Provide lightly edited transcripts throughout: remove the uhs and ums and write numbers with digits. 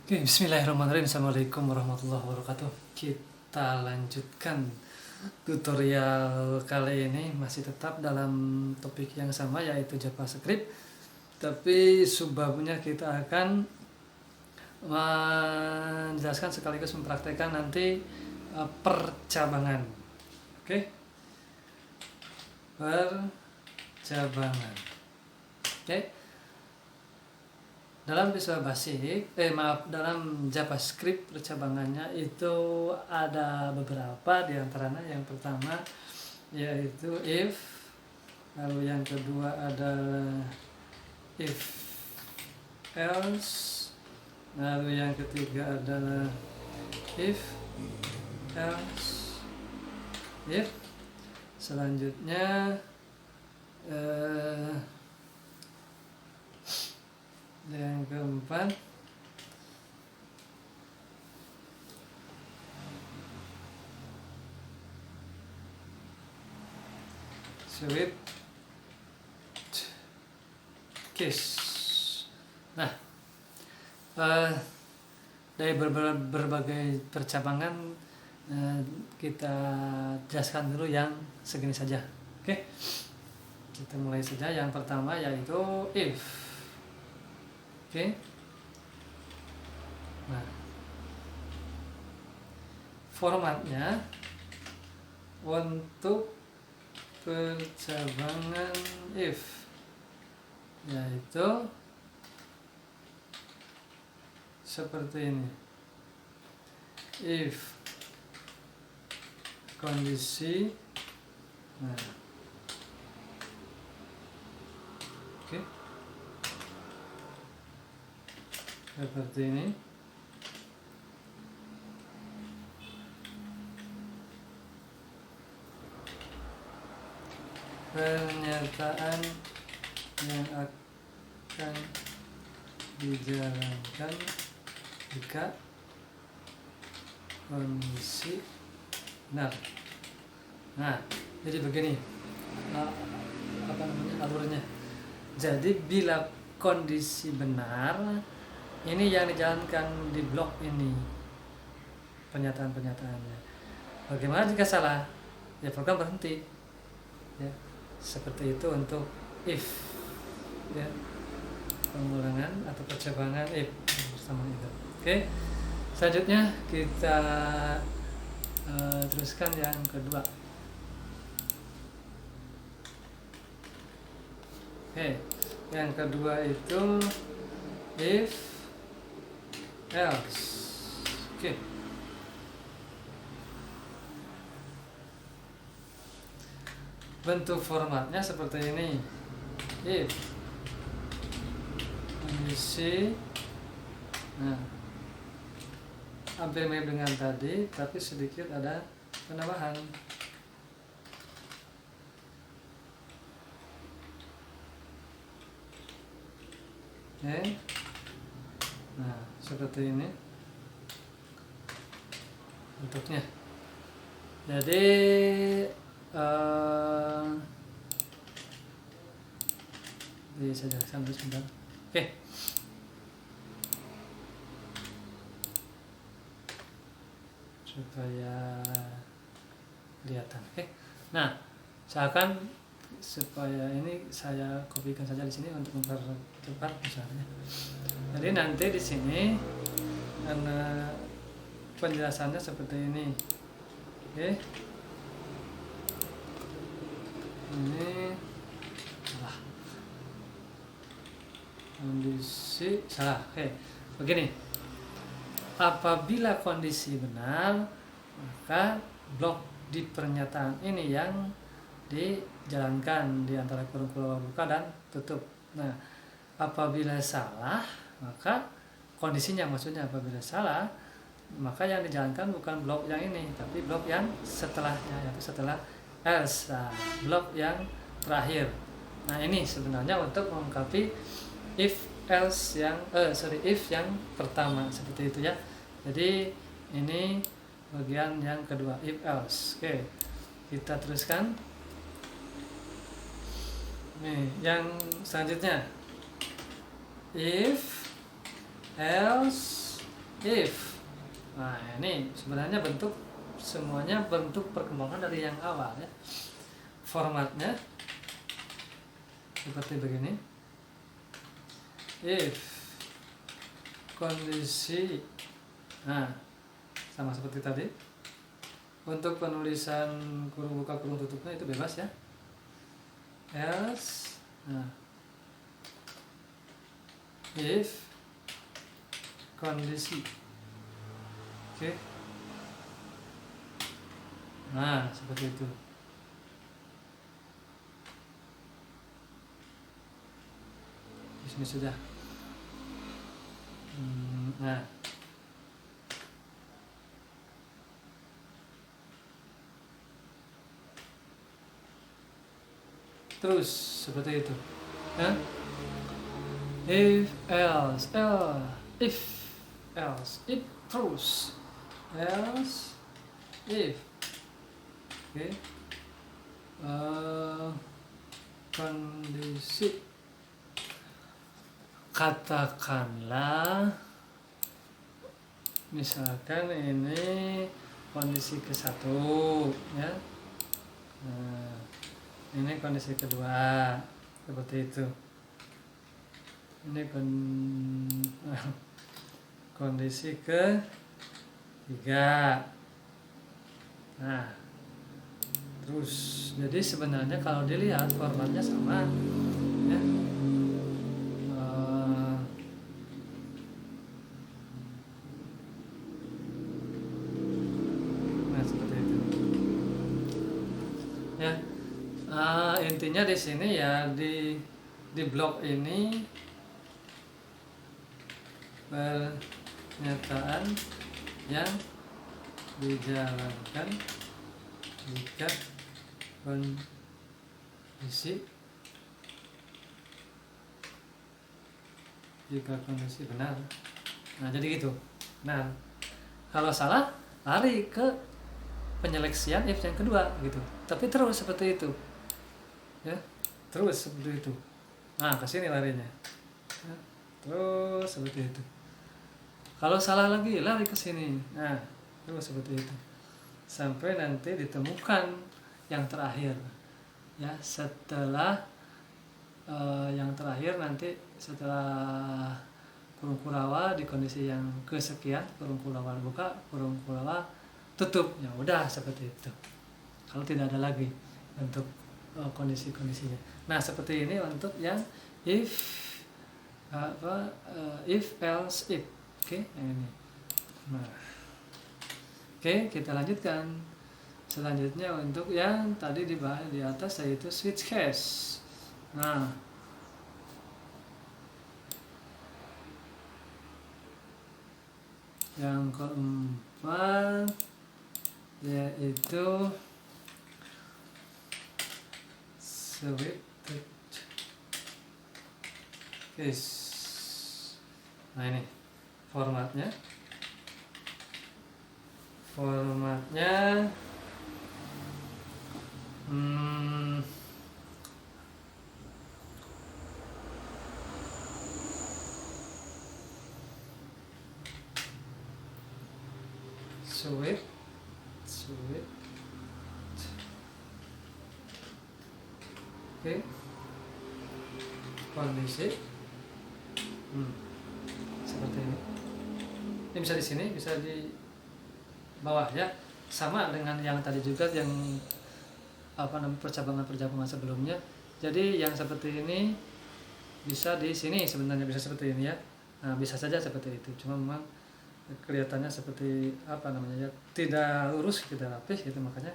Oke, bismillahirrahmanirrahim. Assalamualaikum warahmatullahi wabarakatuh. Kita lanjutkan tutorial kali ini masih tetap dalam topik yang sama, yaitu JavaScript. Tapi subbabnya kita akan menjelaskan sekaligus mempraktekkan nanti percabangan. Oke, percabangan. Oke. Dalam Visual Basic, dalam JavaScript percabangannya itu ada beberapa, diantaranya yang pertama yaitu if, lalu yang kedua adalah if else, lalu yang ketiga adalah if else if, selanjutnya yang keempat switch case. Nah, dari berbagai percabangan kita jelaskan dulu yang segini saja. Oke, kita mulai saja. Yang pertama yaitu if. Oke. Nah, formatnya untuk percabangan if yaitu seperti ini. If kondisi, nah, oke, seperti ini. Pernyataan yang akan dijalankan jika kondisi benar. Nah, jadi begini alurnya. Jadi bila kondisi benar, ini yang dijalankan di blok ini pernyataan-pernyataannya. Bagaimana jika salah? Ya program berhenti. Ya, seperti itu untuk if. Ya, pengulangan atau percabangan if bersama itu. Oke. Selanjutnya kita teruskan yang kedua. Oke, yang kedua itu if else. Oke. Bentuk formatnya seperti ini. If kondisi, nah, hampir mirip dengan tadi, tapi sedikit ada penambahan. Oke. Nah, seperti ini bentuknya. Jadi saya jelaskan dulu sebentar. Oke. Supaya kelihatan. Oke. Nah, misalkan supaya ini saya kopikan saja di sini untuk mempercepat misalnya. Jadi nanti di sini karena penjelasannya seperti ini. Oke. Ini salah. Kondisi salah. Oke. Begini. Apabila kondisi benar, maka blok di pernyataan ini yang dijalankan di antara kurung buka dan tutup. Nah, apabila salah, maka kondisinya, maksudnya apabila salah, maka yang dijalankan bukan blok yang ini, tapi blok yang setelahnya, yaitu setelah else, nah, blok yang terakhir. Nah, ini sebenarnya untuk melengkapi if yang pertama, seperti itu ya. Jadi ini bagian yang kedua, if else. Oke, kita teruskan. Nih, yang selanjutnya if else if. Nah, ini sebenarnya semuanya bentuk perkembangan dari yang awal ya. Formatnya seperti begini. If kondisi, nah sama seperti tadi. Untuk penulisan kurung buka kurung tutupnya itu bebas ya. Else, nah, if kondisi, oke. Nah seperti itu. Di sini sudah. Nah, terus seperti itu ya. If else if terus else if, oke. Kondisi, katakanlah misalkan ini kondisi ke-1 ya. Nah, ini kondisi kedua seperti itu. Ini kondisi ke-3. Nah, terus jadi sebenarnya kalau dilihat formatnya sama ya. Nah seperti itu ya. Intinya di sini ya, di blok ini pernyataan yang dijalankan jika kondisi benar. Nah jadi gitu. Nah kalau salah lari ke penyeleksian if yang kedua gitu. Tapi terus seperti itu ya, terus seperti itu. Nah kesini larinya ya, terus seperti itu. Kalau salah lagi lari ke sini. Nah terus seperti itu sampai nanti ditemukan yang terakhir ya. Setelah yang terakhir nanti setelah kurung kurawa di kondisi yang kesekian, kurung kurawa buka, kurung kurawa tutup, ya udah seperti itu. Kalau tidak ada lagi untuk kondisi-kondisinya. Nah seperti ini untuk yang if else if, oke. Ini. Nah, oke, kita lanjutkan. Selanjutnya untuk yang tadi dibahas di atas yaitu switch case. Nah, yang keempat yaitu switch case. Nah ini formatnya switch oke. Kondisi seperti ini. Ini bisa di sini, bisa di bawah ya. Sama dengan yang tadi juga yang percabangan sebelumnya. Jadi yang seperti ini bisa di sini, sebenarnya bisa seperti ini ya. Nah, bisa saja seperti itu. Cuma memang kelihatannya seperti ya, tidak lurus, tidak rapih gitu, makanya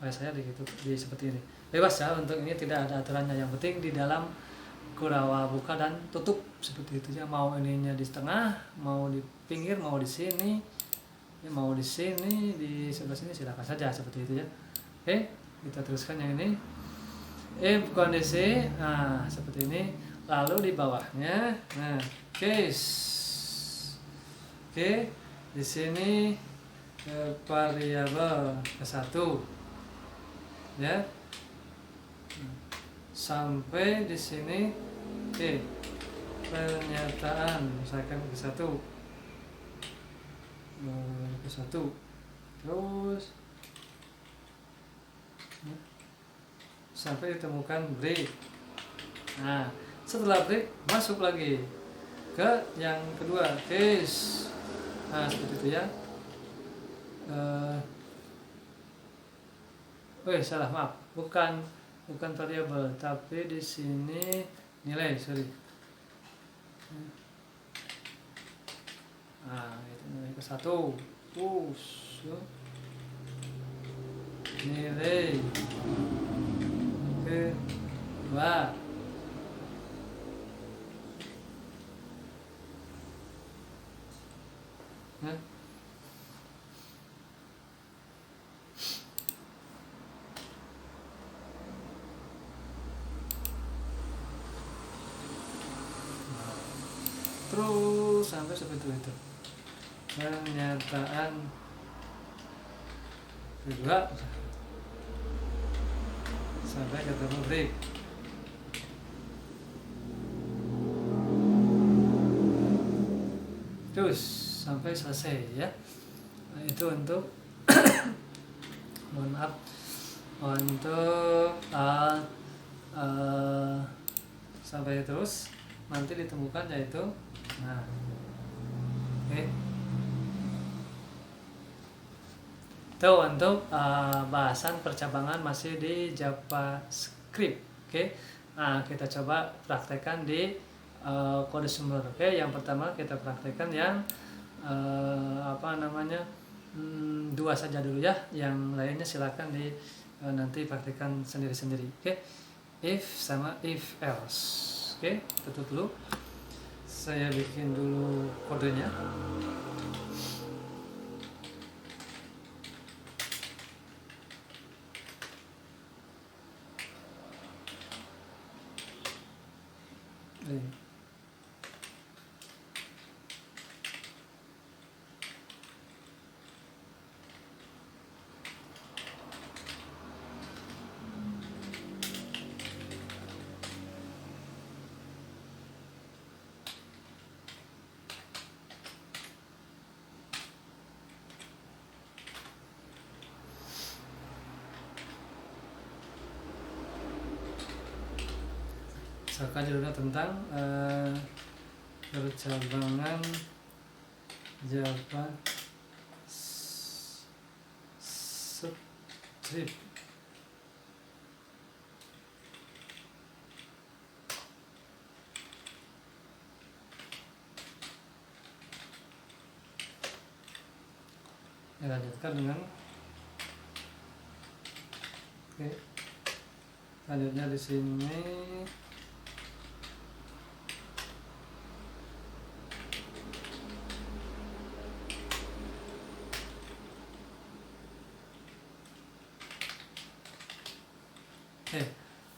saya di seperti ini. Bebas ya, untuk ini tidak ada aturannya. Yang penting di dalam kurawa buka dan tutup seperti itu ya. Mau ininya di tengah, mau di pinggir, mau di sini, ya, mau di sini, di sebelah sini, silakan saja seperti itu ya. Oke, kita teruskan yang ini. If kondisi, nah seperti ini. Lalu di bawahnya, nah case. Oke, di sini variabel ke-1 ya. Sampai di sini pernyataan misalkan ke-1. ke 1, terus sampai ditemukan break. Nah, setelah break masuk lagi ke yang kedua, case. Nah, seperti itu ya. Salah, maaf, bukan variabel, tapi di sini nilai, sorry. Nah, itu nilai ke 1, push, nilai ke 2. Nah, terus sampai seperti itu. Pernyataan kedua sampai ketemu break. Terus sampai selesai ya. Nah, itu untuk mohon maaf untuk sampai terus nanti ditemukan yaitu oke. Itu untuk bahasan percabangan masih di JavaScript. Oke. Nah, kita coba praktekkan di kode sumber. Oke, yang pertama kita praktekkan yang dua saja dulu ya. Yang lainnya silakan nanti praktekkan sendiri-sendiri. Oke. If sama if else. Oke, tutup dulu. Saya bikin dulu kodenya. Misalkan judulnya tentang percabangan JavaScript. Lanjutkan dengan lanjutnya di sini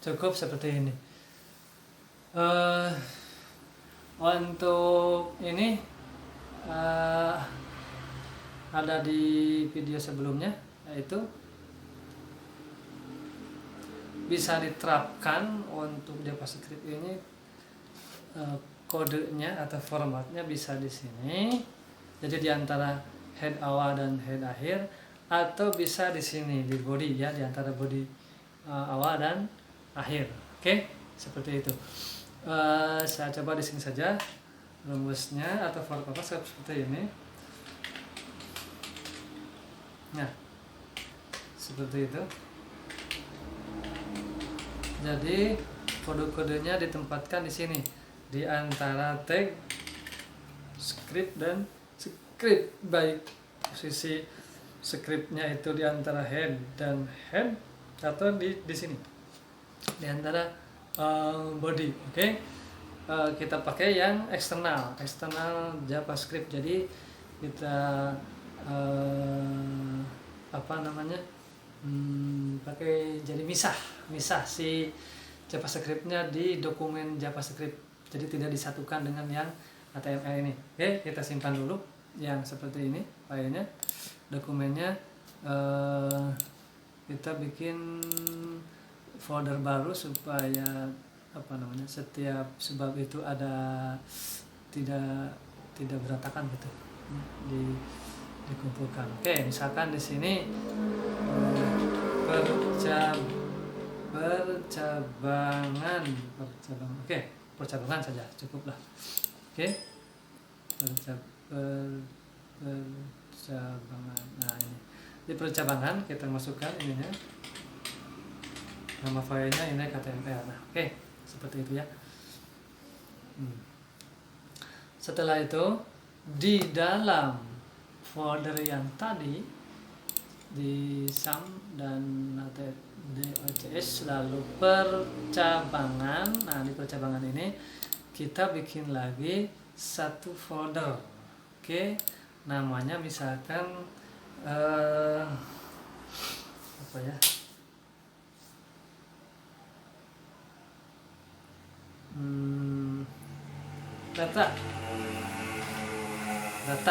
cukup seperti ini. Untuk ini ada di video sebelumnya, yaitu bisa diterapkan untuk JavaScript ini. Kodenya atau formatnya bisa di sini, jadi di antara head awal dan head akhir, atau bisa di sini di body ya, di antara body awal dan akhir. Oke, seperti itu. Saya coba di sini saja rumusnya atau formatnya seperti ini. Nah, seperti itu. Jadi kode-kodenya ditempatkan di sini, di antara tag script dan script, baik posisi scriptnya itu di antara head dan head, atau di sini di antara body. Oke. Kita pakai yang eksternal JavaScript. Jadi kita pakai jadi misah si JavaScript-nya di dokumen JavaScript. Jadi tidak disatukan dengan yang HTML ini. Oke, kita simpan dulu yang seperti ini filenya, dokumennya. Kita bikin folder baru supaya setiap sebab itu ada tidak berantakan gitu di dikumpulkan. Oke, misalkan di sini percabangan. Oke, percabangan saja cukuplah. Oke, percabangan. Nah, ini di percabangan kita masukkan ininya, nama filenya ini KTML. Nah, oke, seperti itu ya. Setelah itu di dalam folder yang tadi di SAM dan DOCS lalu percabangan. Nah, di percabangan ini kita bikin lagi satu folder. Oke, namanya misalkan apa ya? Data.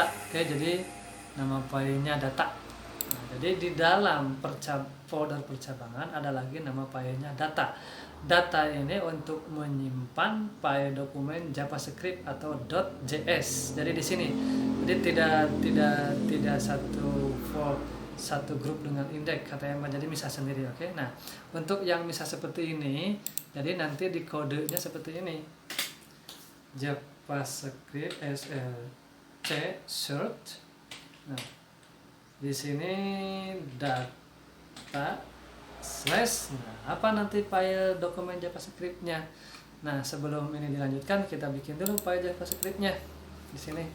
Oke, jadi nama filenya data. Nah, jadi di dalam folder percabangan ada lagi nama filenya data. Data ini untuk menyimpan file dokumen JavaScript atau .js. Jadi di sini, jadi tidak satu grup dengan indeks HTML, jadi bisa sendiri. Oke. Nah, untuk yang bisa seperti ini, jadi nanti di kodenya seperti ini. JavaScript SLC search. Nah, di sini data slash. Nah, apa nanti file dokumen JavaScript-nya? Nah, sebelum ini dilanjutkan, kita bikin dulu file JavaScript-nya. Di sini,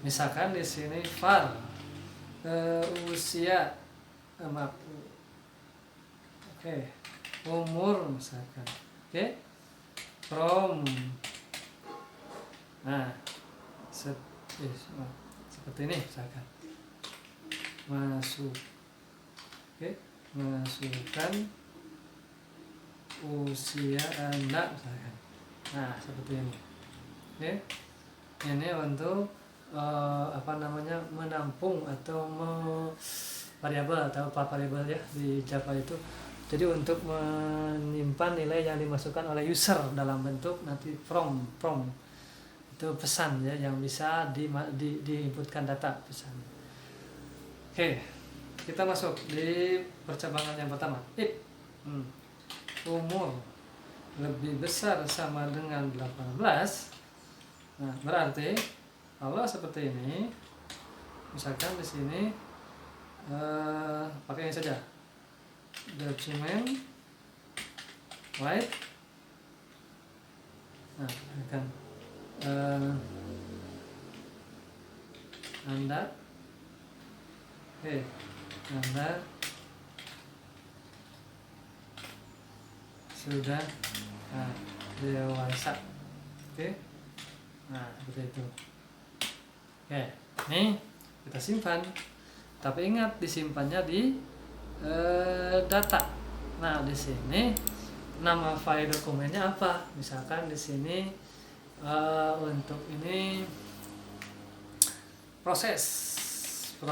misalkan di sini var usia, maaf, oke, umur misalkan, oke, from. Nah, seperti ini misalkan, masuk, oke, masukkan usia Anda misalkan. Nah, seperti ini. Oke, ini untuk menampung atau variabel atau variabel ya di Java itu. Jadi untuk menyimpan nilai yang dimasukkan oleh user dalam bentuk nanti from itu pesan ya, yang bisa diinputkan data pesan. Oke, kita masuk di percabangan yang pertama. If umur lebih besar sama dengan 18. Nah, berarti kalau seperti ini, misalkan di sini pakai ini saja, document white. Nah, akan Anda sudah dewasa. Oke. Nah, seperti itu. Oke, ini kita simpan. Tapi ingat disimpannya di data. Nah, di sini nama file dokumennya apa? Misalkan di sini untuk ini proses.js,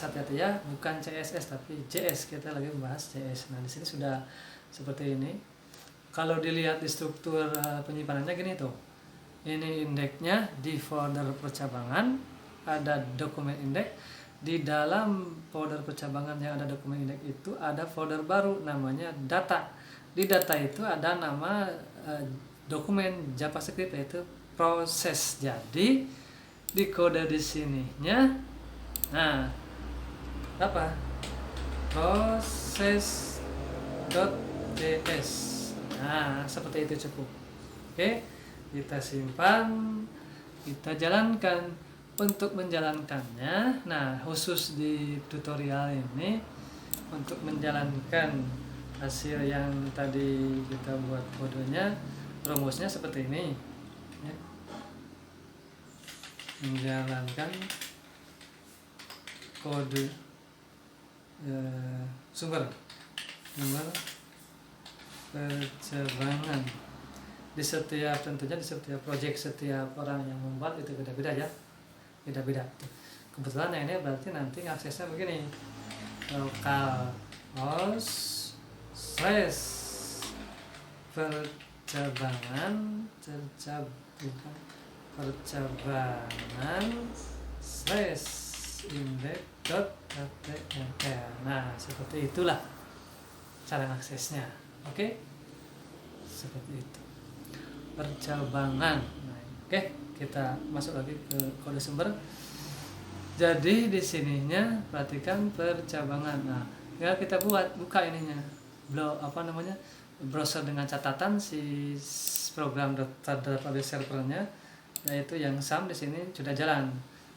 hati-hati ya, bukan CSS tapi JS, kita lagi membahas JS. Nah, di sini sudah seperti ini. Kalau dilihat di struktur penyimpanannya gini tuh. Ini indeksnya di folder percabangan, ada dokumen indeks. Di dalam folder percabangan yang ada dokumen indeks itu ada folder baru namanya data. Di data itu ada nama dokumen JavaScript yaitu proses. Jadi di kode di sininya, nah, apa? Proses.js. Nah, seperti itu cukup. Oke, kita simpan, kita jalankan. Untuk menjalankannya, nah, khusus di tutorial ini untuk menjalankan hasil yang tadi kita buat kodenya, rumusnya seperti ini ya. Menjalankan kode sumber percabangan tentunya di setiap project, setiap orang yang membuat itu beda-beda ya, beda-beda. Kebetulan yang ini berarti nanti aksesnya begini, localhost / percabangan percabangan slash index dot html. Nah, seperti itulah cara aksesnya. Oke, seperti itu percabangan. Nah, oke, kita masuk lagi ke kode sumber. Jadi di sininya perhatikan percabangan. Nah, ya kita buka ininya, browser dengan catatan si program database servernya, yaitu yang SAM di sini sudah jalan.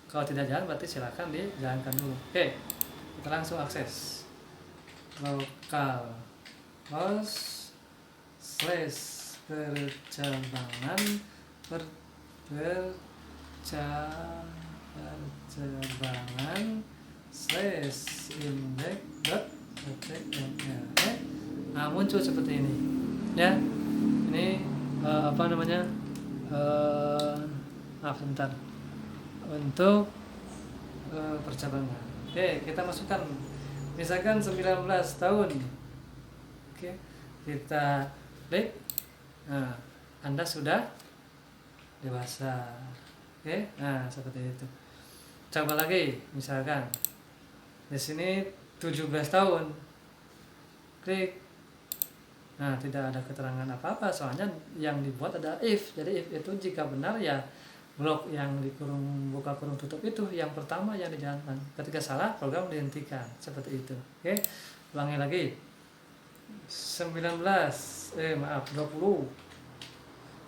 Kalau tidak jalan berarti silakan dijalankan dulu. Oke, kita langsung akses localhost slash percabangan slash index dot html. Nah, muncul seperti ini ya. Ini sebentar untuk percabangan. Oke, kita masukkan misalkan 19 tahun. Oke, kita klik. Nah, Anda sudah dewasa. Oke, nah seperti itu. Coba lagi, misalkan di sini 17 tahun. Klik. Nah, tidak ada keterangan apa-apa, soalnya yang dibuat adalah if. Jadi if itu jika benar ya blok yang buka kurung tutup itu yang pertama yang dijalankan. Ketika salah, program dihentikan. Seperti itu. Oke, ulangi lagi. 20.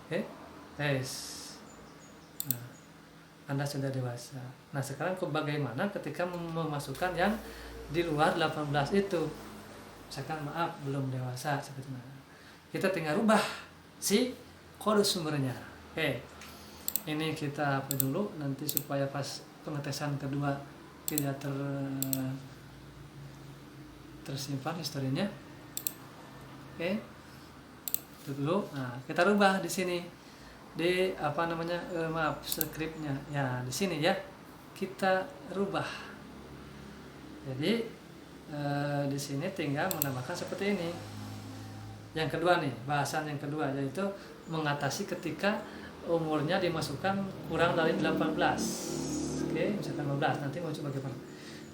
Oke, tes. Nah, Anda sudah dewasa. Nah, sekarang bagaimana ketika memasukkan yang di luar 18 itu? Misalkan maaf belum dewasa seperti itu. Kita tinggal rubah si kode sumbernya. Oke. Ini kita apa dulu nanti supaya pas pengetesan kedua tidak tersimpan historinya. Oke. Itu dulu. Nah, kita rubah di sini. Di scriptnya. Ya, di sini ya. Kita rubah. Jadi di sini tinggal menambahkan seperti ini. Yang kedua nih, bahasan yang kedua yaitu mengatasi ketika umurnya dimasukkan kurang dari 18. Oke, misalkan 15, nanti mau coba bagaimana.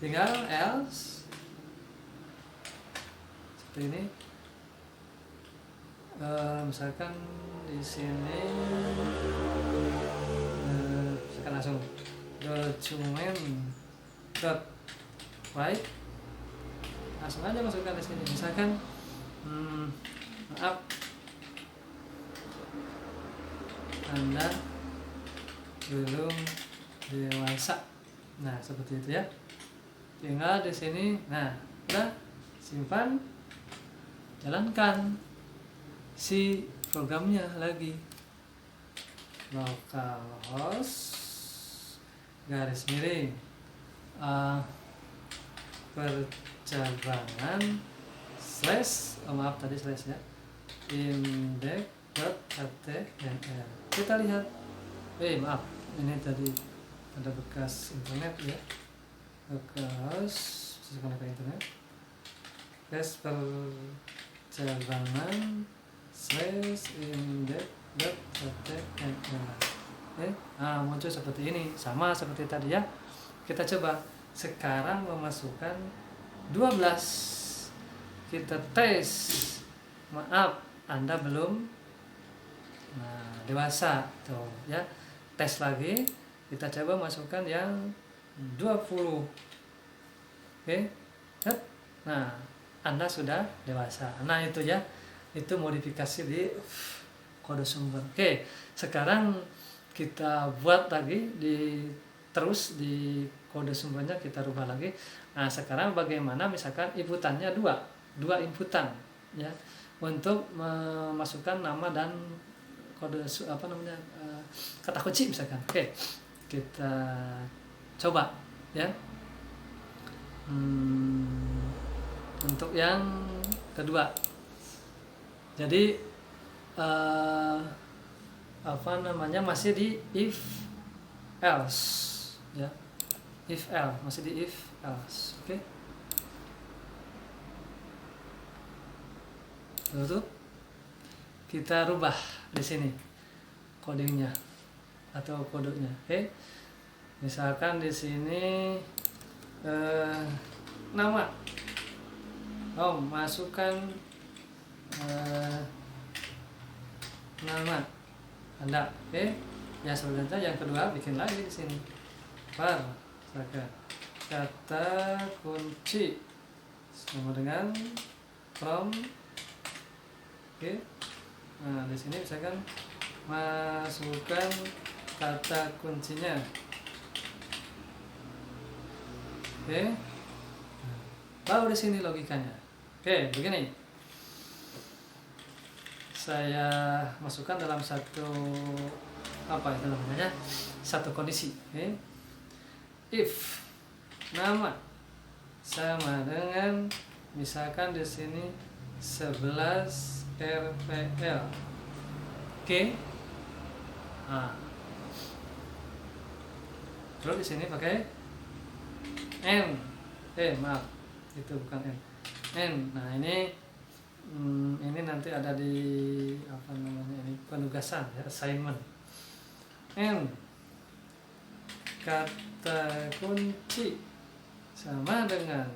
Tinggal else seperti ini. Misalkan di sini misalkan langsung document.write, langsung aja masukkan di sini. Misalkan maaf Anda belum dewasa. Nah, seperti itu ya. Tinggal di sini. Nah, udah simpan, jalankan si programnya lagi. Localhost garis miring percabangan slash ya index.html. Kita lihat, ini tadi ada bekas internet ya, bekas sesuatu ke internet. Slash percabangan slash index.html. Muncul seperti ini, sama seperti tadi ya. Kita coba sekarang memasukkan 12. Kita tes. Maaf, Anda belum dewasa tuh ya. Tes lagi, kita coba masukkan yang 20. Oke. Nah, Anda sudah dewasa. Nah, itu ya. Itu modifikasi di kode sumber. Oke, sekarang kita buat lagi terus di kode sumbernya kita rubah lagi. Nah, sekarang bagaimana misalkan inputannya dua inputan ya, untuk memasukkan nama dan kode kata kunci misalkan. Oke, kita coba ya. Untuk yang kedua, jadi masih di if else ya, if else masih di if else. Oke. Lalu kita rubah di sini kodenya. atau kodenya. Oke. Misalkan di sini nama. Masukkan nama Anda. Oke. Ya sebenarnya yang kedua bikin lagi di sini. Kata kunci sama dengan from. Oke. Nah, di sini misalkan masukkan kata kuncinya. Oke. Baru di sini logikanya. Oke, begini. Saya masukkan dalam satu itu namanya? Satu kondisi. Oke. If nama sama dengan misalkan di sini 11 RPL. Oke. Nah. Terus di sini pakai N. Maaf. Itu bukan N. N. Nah, ini nanti ada di ini penugasan ya, assignment. N. Kata kunci sama dengan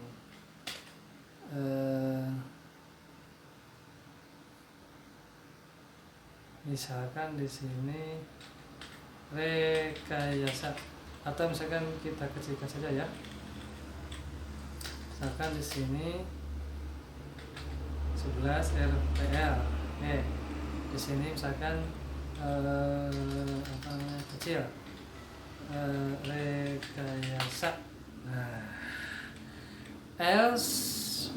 misalkan di sini rekayasa, atau misalkan kita kecilkan saja ya. Misalkan di sini 11 RPL. Di sini misalkan kecil. Rekayasa. Nah, else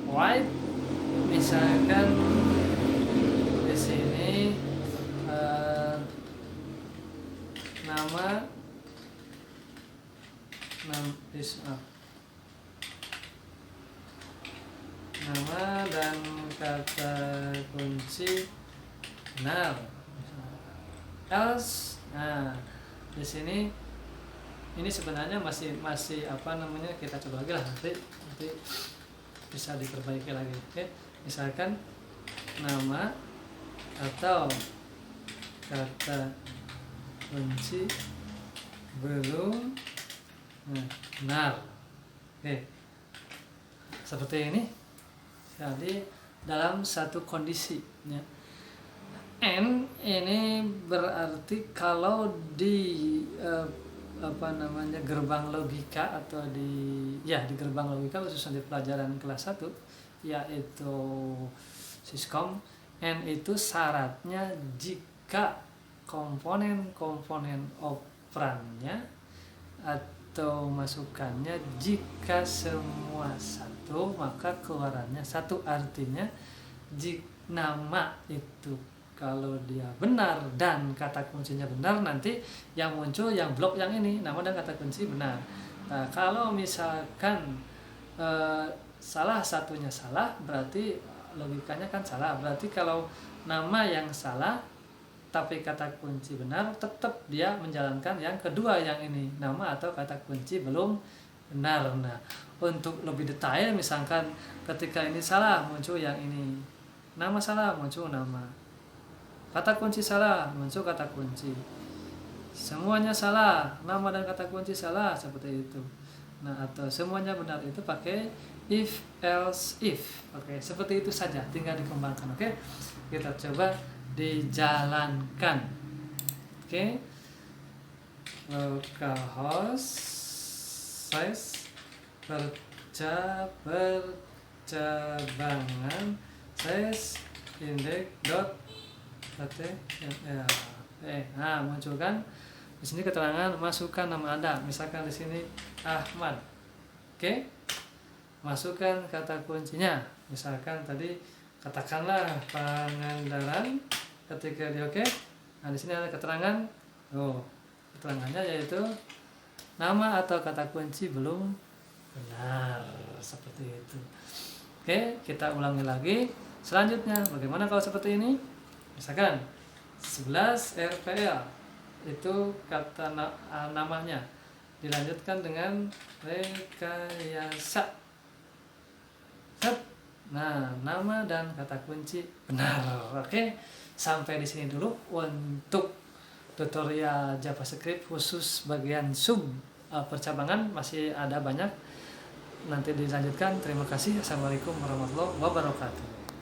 right, misalkan di sini nama dan kata kunci benar. Else. Nah, di sini ini sebenarnya masih kita coba lagi lah, nanti bisa diperbaiki lagi. Oke. Misalkan nama atau kata kunci belum benar. Oke. Seperti ini. Jadi dalam satu kondisi ya. N ini berarti kalau di gerbang logika atau di gerbang logika khususnya di pelajaran kelas 1 yaitu Siskom, N itu syaratnya jika komponen-komponen operannya atau masukannya jika semua satu maka keluarannya satu. Artinya jika nama itu kalau dia benar dan kata kuncinya benar, nanti yang muncul yang blok yang ini nama dan kata kunci benar. Nah, kalau misalkan salah satunya salah, berarti logikanya kan salah. Berarti kalau nama yang salah tapi kata kunci benar, tetap dia menjalankan yang kedua yang ini, nama atau kata kunci belum benar. Nah, untuk lebih detail misalkan ketika ini salah muncul yang ini, nama salah muncul nama, kata kunci salah muncul kata kunci, semuanya salah, nama dan kata kunci salah, seperti itu. Nah, atau semuanya benar itu pakai if else if. Oke, seperti itu saja, tinggal dikembangkan. Oke, kita coba dijalankan. Oke. Localhost size percabangan size index.html. Nah, munculkan di sini keterangan masukkan nama Anda. Misalkan di sini Ahmad. Oke. Masukkan kata kuncinya. Misalkan tadi katakanlah Pangandaran. Ketika di oke. Nah, di sini ada keterangan. Keterangannya yaitu nama atau kata kunci belum benar, seperti itu. Oke, kita ulangi lagi. Selanjutnya, bagaimana kalau seperti ini? Misalkan 11 RPL itu kata namanya, dilanjutkan dengan rekayasa. Nah, nama dan kata kunci benar. Oke, sampai di sini dulu untuk tutorial JavaScript khusus bagian sub percabangan masih ada banyak, nanti dilanjutkan. Terima kasih. Assalamualaikum warahmatullahi wabarakatuh.